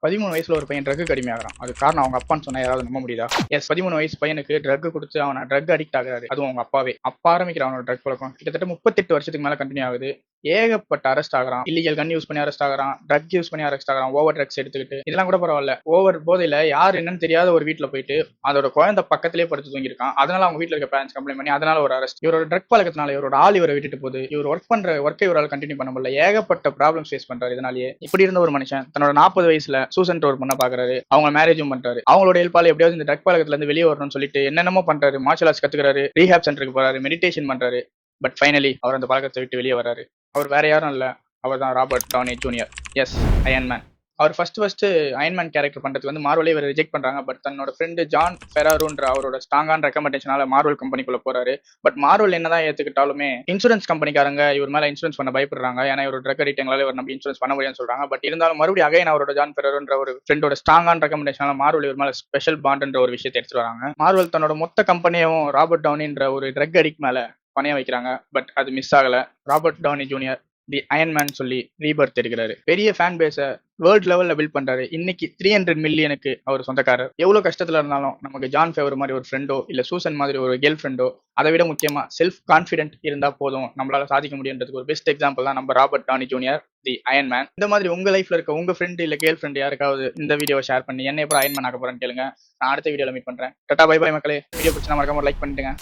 13 வயசுல ஒரு பையன் ட்ரக்கு அடிமையாகிறான். அது காரணம் அவங்க அப்பான்னு சொன்னா யாராவது நம்ப முடியுதா? எஸ், 13 வயசு பையனுக்கு ட்ரக் கொடுத்து அவனை ட்ரக் அடிக்ட் ஆகுறாரு. அதுவும் அவங்க அப்பாவே. அப்பா ஆரம்பிக்கிற அவனோட ட்ரக் பழக்கம் கிட்டத்தட்ட 38 வருஷத்துக்கு மேல கண்டினியூ ஆகுது. ஏகப்பட்ட அரெஸ்ட் ஆகிறான். இல்லீகல் கன் யூஸ் பண்ணி அரெஸ்ட் ஆகிறான். ட்ரக் யூஸ் பண்ணி அரெஸ்ட் ஆகிறான். ஓவர் ட்ரக்ஸ் எடுத்துக்கிட்டு இதெல்லாம் கூட பரவாயில்ல. ஓவர் போதையில யார் என்னன்னு தெரியாத ஒரு வீட்டுல போயிட்டு அதோட குழந்தை பக்கத்திலேயே படுத்து தூங்கிருக்கான். அதனால அவங்க வீட்டுல இருக்க பேரண்ட்ஸ் கம்ப்ளைண்ட் பண்ணி அதனால ஒரு அரெஸ்ட். இவரோட ட்ரக் பழக்கத்தினால இவரோட ஆள் இவரை விட்டுட்டு போகுது. இவர் ஒர்க் பண்ற ஒர்க்கை இவரால் கண்டினியூ பண்ண முடியல. ஏகப்பட்ட ப்ராப்ளம்ஸ் ஃபேஸ் பண்றாரு. இதனாலேயே இப்படி இருந்த ஒரு மனுஷன் தன்னோட 40 வயசுல சூசன் ஒரு பண்ண பாக்குறாரு. அவங்க மேரேஜும் பண்றாரு. அவங்களோட ஹெல்ப்பால எப்படியாவது இந்த ட்ரக் பழக்கத்துல இருந்து வெளியே வரணும்னு சொல்லிட்டு என்னென்னமோ பண்றாரு. Martial arts கத்துக்கிறாரு. ரீஹாப் சென்டருக்கு போறாரு. மெடிடேஷன் பண்றாரு. பட் ஃபைனலி அவர் அந்த பழக்கத்தை விட்டு வெளியே வராரு. அவர் வேற யாரும் இல்ல, அவர் தான் Robert Downey Junior. Yes, Iron Man. அவர் ஃபர்ஸ்ட் அயன்மேன் கேரக்டர் பண்றதுக்கு வந்து மார்வலே இவர் ரிஜெக்ட் பண்றாங்க. பட் தன்னோட ஃப்ரெண்டு ஜான் ஃபெராரோன்ற அவரோட ஸ்ட்ராங்கான ரெக்கமெண்டேஷனால மார்வல் கம்பெனிக்குள்ள போறாரு. பட் மார்வல் என்னதான் ஏத்துக்கிட்டாலுமே இன்சூரன்ஸ் கம்பெனிக்காரங்க இவர் மேல இன்சூரன்ஸ் பண்ண பயப்படுறாங்க. ஏன்னா இவர் ட்ரக் அடிக்ட் எங்களால இவர் நம்ம இன்சூரன்ஸ் பண்ண முடியும்னு சொல்றாங்க. பட் இருந்தாலும் மறுபடியும் அகைன் அவரோட ஜான் ஃபெராரோன்ற ஒரு ஃப்ரெண்டோட ஸ்ட்ராங்கான ரெக்கமெண்டேஷனால மார்வல் இவர் மேல ஸ்பெஷல் பாண்ட்ன்ற ஒரு விஷயத்தை எடுத்துட்டு வராங்க. மார்வல் தன்னோட மொத்த கம்பெனியும் ராபர்ட் டவுனின்ற ஒரு ட்ரக் அடிக்ட் மேல பணைய வைக்கிறாங்க. பட் அது மிஸ் ஆகல. ராபர்ட் டவுனி ஜூனியர் தி அயன்மேன் சொல்லி ரீபர்த் எடுக்கிறாரு. பெரிய ஃபேன் பேஸ வேர்ல்ட் லெவல்ல பில்ட் பண்றாரு. இன்னைக்கு 300 மில்லியனுக்கு அவர் சொந்தக்காரர். எவ்வளவு கஷ்டத்துல இருந்தாலும் நமக்கு ஜான் ஃபேவர் மாதிரி ஒரு ஃப்ரெண்டோ இல்ல சூசன் மாதிரி ஒரு கேர்ள் ஃப்ரெண்டோ, அதை விட முக்கியமா செல்ஃப் கான்பிடென்ட் இருந்தா போதும், நம்மளால சாதிக்க முடியுன்றதுக்கு ஒரு பெஸ்ட் எக்ஸாம்பிள் தான் நம்ம ராபர்ட் டானி ஜூனியர் தி அயன்மேன். இந்த மாதிரி உங்க லைஃப்ல இருக்க உங்க ஃப்ரெண்ட் இல்ல கேர்ள் ஃப்ரெண்ட் யாருக்காவது இந்த வீடியோவை ஷேர் பண்ணி என்ன எப்போ அயன்மேன் ஆக போறேன்னு கேளுங்க. நான் அடுத்த வீடியோல மீட் பண்றேன். டாடா பை பை மக்களே. வீடியோ பிடிச்சா மறக்காம லைக் பண்ணிட்டுங்க.